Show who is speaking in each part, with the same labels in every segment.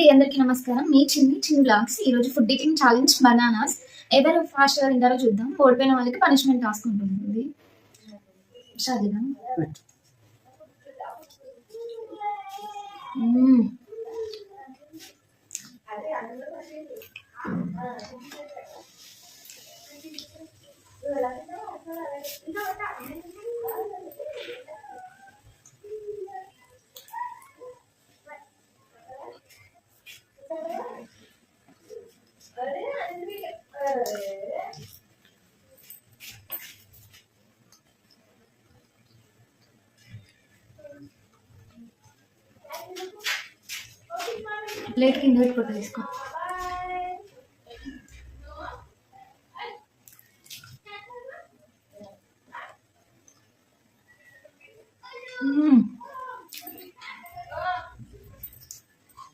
Speaker 1: అండి, అందరికీ నమస్కారం. మీ చిన్ని బ్లాగ్స్. ఈ రోజు ఫుడ్ ఈటింగ్ ఛాలెంజ్ బనానాస్. ఎవరు ఫాస్ట్ గా తింటారో చూద్దాం. ఓడిపోయిన వాళ్ళకి పనిష్మెంట్ టాస్క్ ఉంటుంది. చదివాం. ప్లేట్ కింద పెట్టుకుంటా తీసుకో.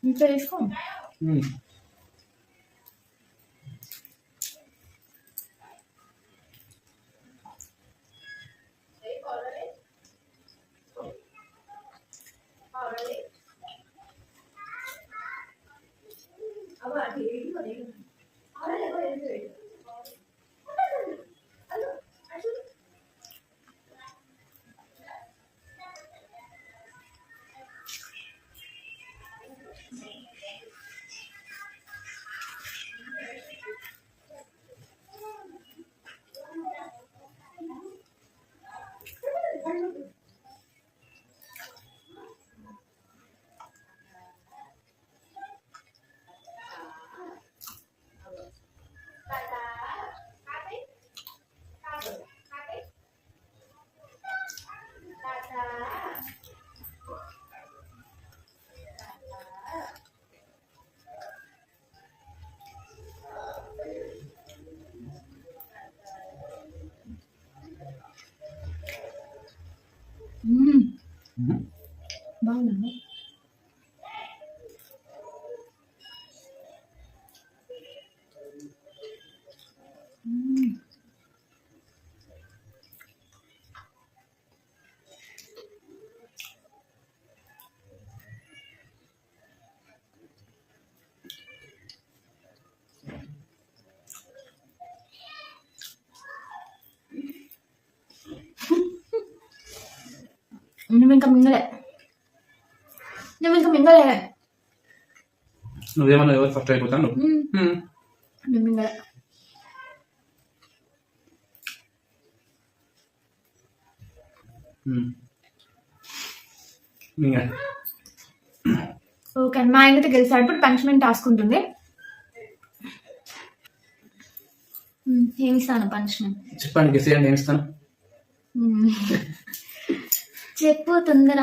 Speaker 1: ఇంకా తీసుకో. బాగుందా? నువ్వు ఇంకా మింగలే.
Speaker 2: నువ్వేమన్నా ఎవరు ఫస్ట్ అయిపోతాను.
Speaker 1: నువ్వు మింగలే. ఓకే, మా ఆయనతో గెలిచాడు. ఇప్పుడు పనిష్మెంట్ టాస్క్ ఉంటుంది. ఏమి ఇస్తాను పనిష్మెంట్?
Speaker 2: చెప్పండి, గెస్ చేయండి. ఏమి ఇస్తాను?
Speaker 1: చెప్పు తొందర.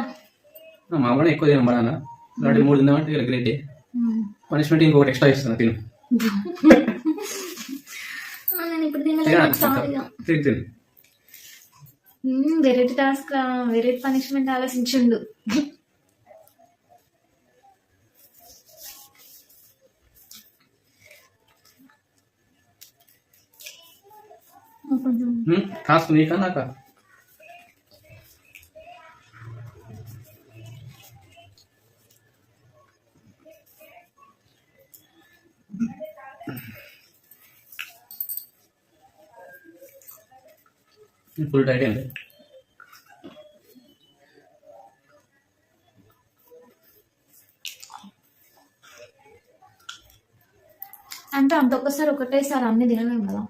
Speaker 2: మామూలు ఎక్కువ తిన బనానా. 2-3 తిందామంటే గ్రేట్. పనిష్మెంట్ ఇంకొకటి ఎక్స్ట్రా ఇస్తాను. తిను.
Speaker 1: నేను ఇప్పుడు తినలేదు. వెరైటీ టాస్క్, వెరైటీ పనిష్మెంట్ ఆలోచించుండు.
Speaker 2: టాస్క్ నీకా నాకా? ఫుల్ టైట్ అండి.
Speaker 1: అంటే అంత ఒక్కసారి ఒకటేసారి అన్ని తినలేము కదా.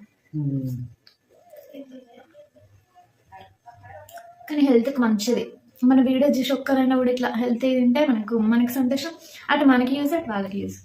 Speaker 1: కానీ హెల్త్కి మంచిది. మన వీడియో చూసి ఒక్కరైనా కూడా ఇట్లా హెల్తీ తింటే మనకి సంతోషం. అటు మనకి యూజ్, అటు వాళ్ళకి యూజ్.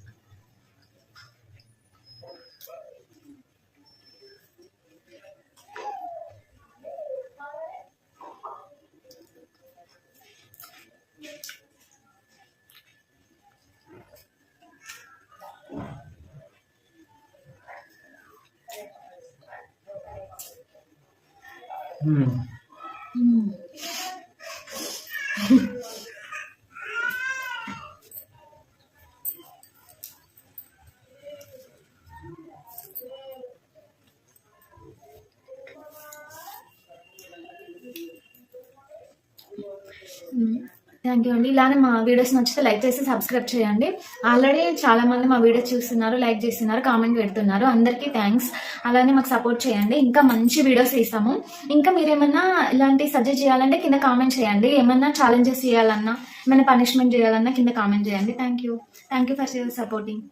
Speaker 1: థ్యాంక్ యూ అండి. ఇలానే మా వీడియోస్ నచ్చితే లైక్ చేసి సబ్స్క్రైబ్ చేయండి. ఆల్రెడీ చాలా మంది మా వీడియోస్ చూస్తున్నారు, లైక్ చేస్తున్నారు, కామెంట్ పెడుతున్నారు. అందరికీ థ్యాంక్స్. అలానే మాకు సపోర్ట్ చేయండి. ఇంకా మంచి వీడియోస్ తీస్తాము. ఇంకా మీరు ఏమన్నా ఇలాంటి సజెస్ట్ చేయాలంటే కింద కామెంట్ చేయండి. ఏమన్నా ఛాలెంజెస్ చేయాలన్నా, ఏమైనా పనిష్మెంట్ చేయాలన్నా కింద కామెంట్ చేయండి. Thank you for supporting.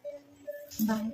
Speaker 1: Bye.